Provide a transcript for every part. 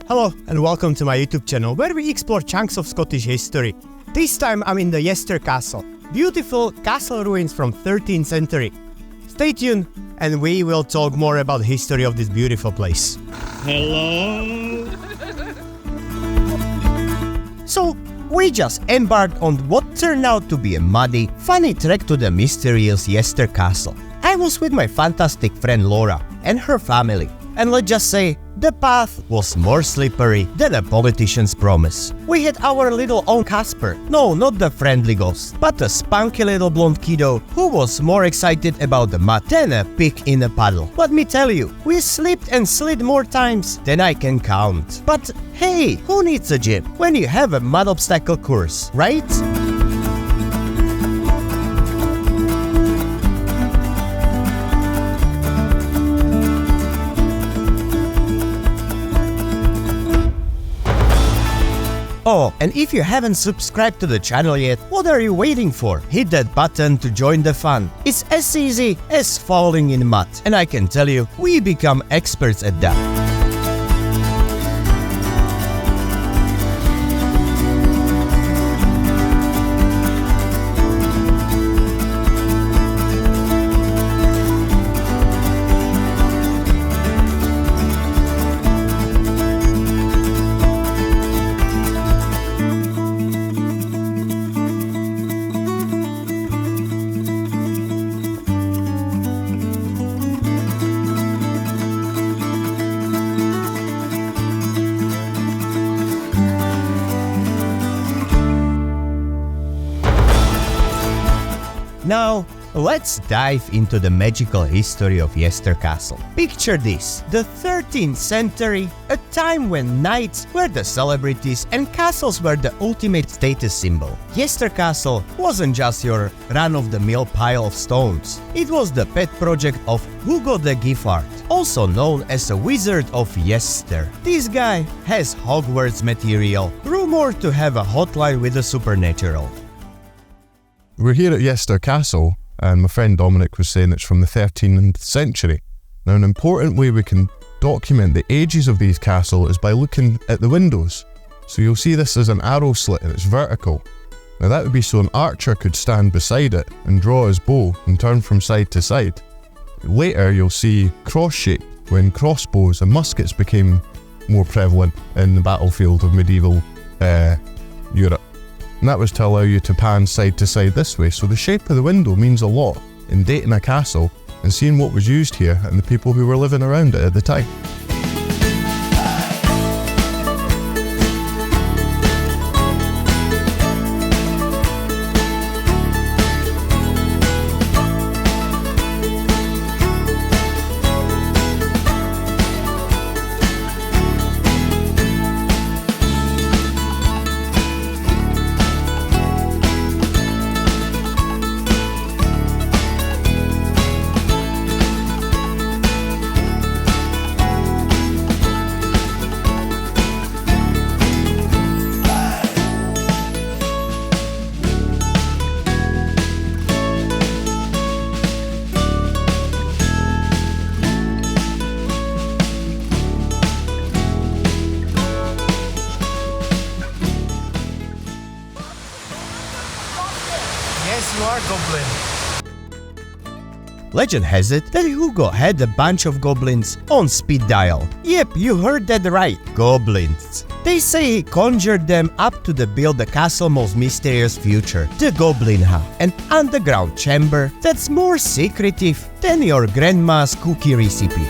Hello and welcome to my YouTube channel where we explore chunks of Scottish history. This time I'm in the Yester Castle, beautiful castle ruins from 13th century. Stay tuned and we will talk more about the history of this beautiful place. Hello? So, we just embarked on what turned out to be a muddy, funny trek to the mysterious Yester Castle. I was with my fantastic friend Laura and her family, and let's just say, the path was more slippery than a politician's promise. We had our little own Casper, no, not the friendly ghost, but a spunky little blonde kiddo who was more excited about the mud than a pig in a puddle. Let me tell you, we slipped and slid more times than I can count. But hey, who needs a gym when you have a mud obstacle course, right? Oh, and if you haven't subscribed to the channel yet, what are you waiting for? Hit that button to join the fun. It's as easy as falling in mud, and I can tell you, we become experts at that. Now, let's dive into the magical history of Yester Castle. Picture this, the 13th century, a time when knights were the celebrities and castles were the ultimate status symbol. Yester Castle wasn't just your run-of-the-mill pile of stones. It was the pet project of Hugo the Giffard, also known as a Wizard of Yester. This guy has Hogwarts material, rumored to have a hotline with the supernatural. We're here at Yester Castle, and my friend Dominic was saying it's from the 13th century. Now, an important way we can document the ages of these castles is by looking at the windows. So you'll see this as an arrow slit and it's vertical. Now that would be so an archer could stand beside it and draw his bow and turn from side to side. Later you'll see cross-shaped when crossbows and muskets became more prevalent in the battlefield of medieval Europe. And that was to allow you to pan side to side this way, so the shape of the window means a lot in dating a castle and seeing what was used here and the people who were living around it at the time. Yes, you are goblin. Legend has it that Hugo had a bunch of goblins on speed dial. Yep, you heard that right, goblins. They say he conjured them up to build the castle's most mysterious feature, the Goblin Hub, an underground chamber that's more secretive than your grandma's cookie recipe.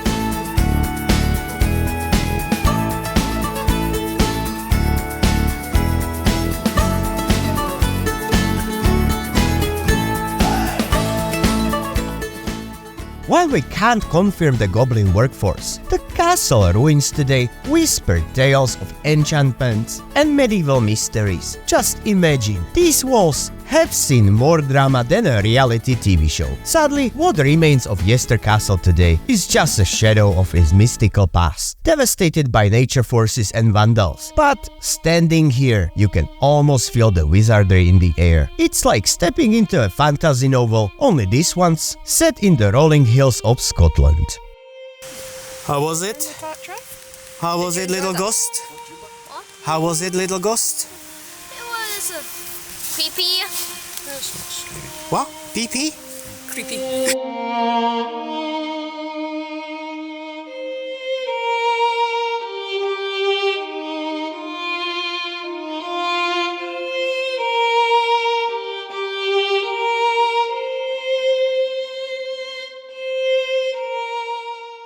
While we can't confirm the goblin workforce, the castle ruins today whisper tales of enchantments and medieval mysteries. Just imagine, these walls have seen more drama than a reality TV show. Sadly, what remains of Yester Castle today is just a shadow of its mystical past, devastated by nature forces and vandals. But standing here, you can almost feel the wizardry in the air. It's like stepping into a fantasy novel, only this one's set in the rolling hills of Scotland. How was it? How was it, little ghost? What? How was it, little ghost? It was creepy. What? Pee-pee? Creepy.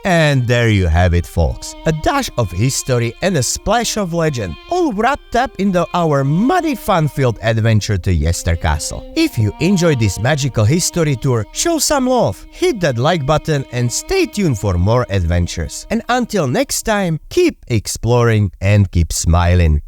And there you have it, folks. A dash of history and a splash of legend, all wrapped up into our muddy fun-filled adventure to Yester Castle. If you enjoyed this magical history tour, show some love, hit that like button and stay tuned for more adventures. And until next time, keep exploring and keep smiling.